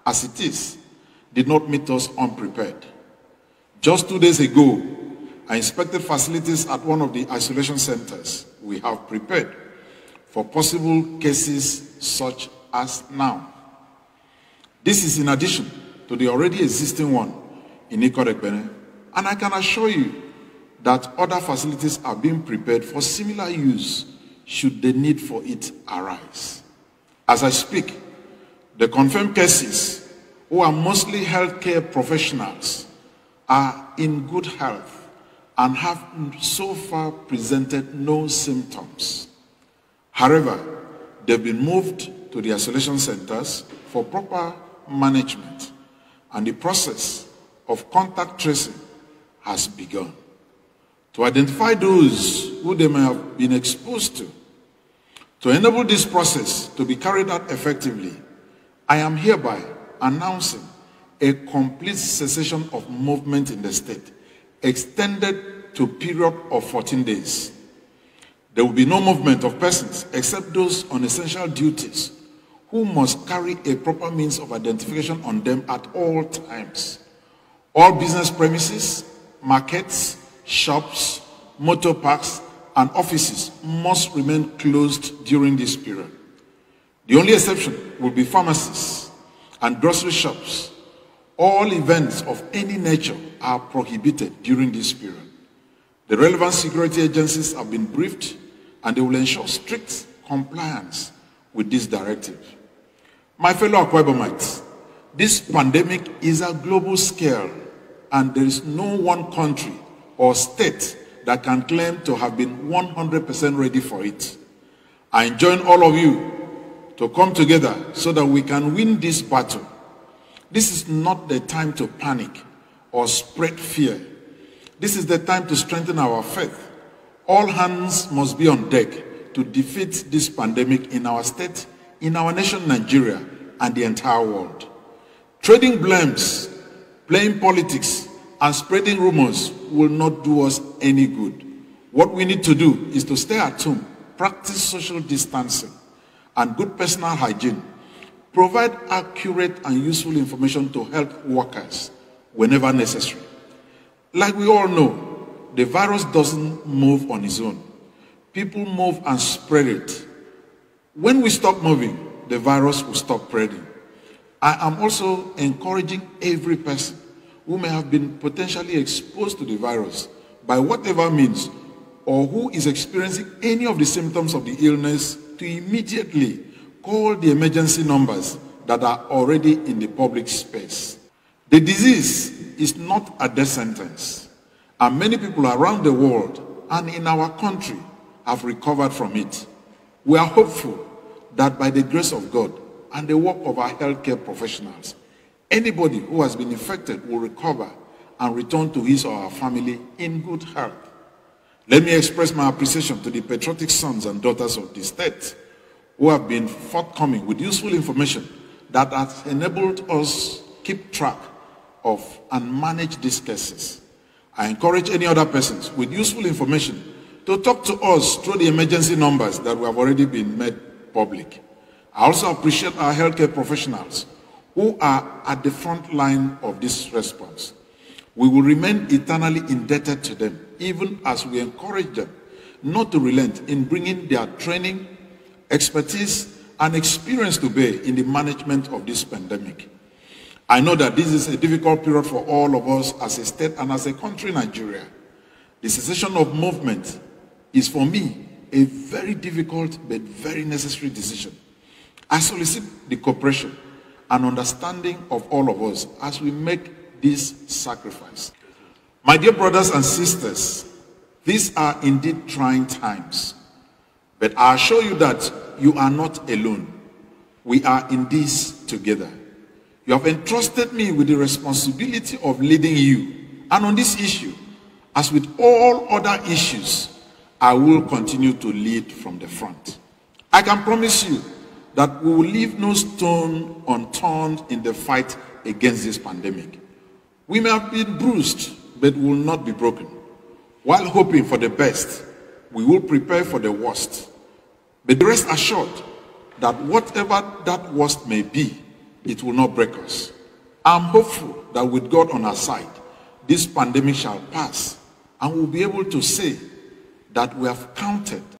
as it is, did not meet us unprepared. Just 2 days ago, I inspected facilities at one of the isolation centers we have prepared for possible cases such as now. This is in addition to the already existing one in Ikorekbene, and I can assure you that other facilities are being prepared for similar use should the need for it arise. As I speak, the confirmed cases, who are mostly healthcare professionals, are in good health and have so far presented no symptoms. However, they've been moved to the isolation centers for proper management, and the process of contact tracing has begun. To identify those who they may have been exposed to enable this process to be carried out effectively, I am hereby announcing a complete cessation of movement in the state, extended to a period of 14 days. There will be no movement of persons except those on essential duties who must carry a proper means of identification on them at all times. All business premises, markets, shops, motor parks, and offices must remain closed during this period. The only exception will be pharmacies and grocery shops. All events of any nature are prohibited during this period. The relevant security agencies have been briefed, and they will ensure strict compliance with this directive. My fellow Akwa Ibomites, this pandemic is a global scale, and there is no one country or state that can claim to have been 100% ready for it. I enjoin all of you to come together so that we can win this battle. This is not the time to panic or spread fear. This is the time to strengthen our faith. All hands must be on deck to defeat this pandemic in our state, in our nation Nigeria, and the entire world. Trading blames, playing politics, and spreading rumors will not do us any good. What we need to do is to stay at home, practice social distancing and good personal hygiene, provide accurate and useful information to health workers whenever necessary. Like we all know, the virus doesn't move on its own. People move and spread it. When we stop moving, the virus will stop spreading. I am also encouraging every person who may have been potentially exposed to the virus by whatever means, or who is experiencing any of the symptoms of the illness, to immediately call the emergency numbers that are already in the public space. The disease is not a death sentence, and many people around the world and in our country have recovered from it. We are hopeful that by the grace of God and the work of our healthcare professionals, anybody who has been infected will recover and return to his or her family in good health. Let me express my appreciation to the patriotic sons and daughters of the state who have been forthcoming with useful information that has enabled us keep track of and manage these cases. I encourage any other persons with useful information to talk to us through the emergency numbers that we have already been made public. I also appreciate our healthcare professionals who are at the front line of this response. We will remain eternally indebted to them, even as we encourage them not to relent in bringing their training, expertise, and experience to bear in the management of this pandemic. I know that this is a difficult period for all of us as a state and as a country, Nigeria. The cessation of movement is, for me, a very difficult but very necessary decision. I solicit the cooperation and understanding of all of us as we make this sacrifice. My dear brothers and sisters, these are indeed trying times, but I assure you that you are not alone. We are in this together. You have entrusted me with the responsibility of leading you, and on this issue, as with all other issues, I will continue to lead from the front. I can promise you that we will leave no stone unturned in the fight against this pandemic. We may have been bruised, but will not be broken. While hoping for the best, we will prepare for the worst. But rest assured that whatever that worst may be, it will not break us. I'm hopeful that with God on our side, this pandemic shall pass and we'll be able to say that we have counted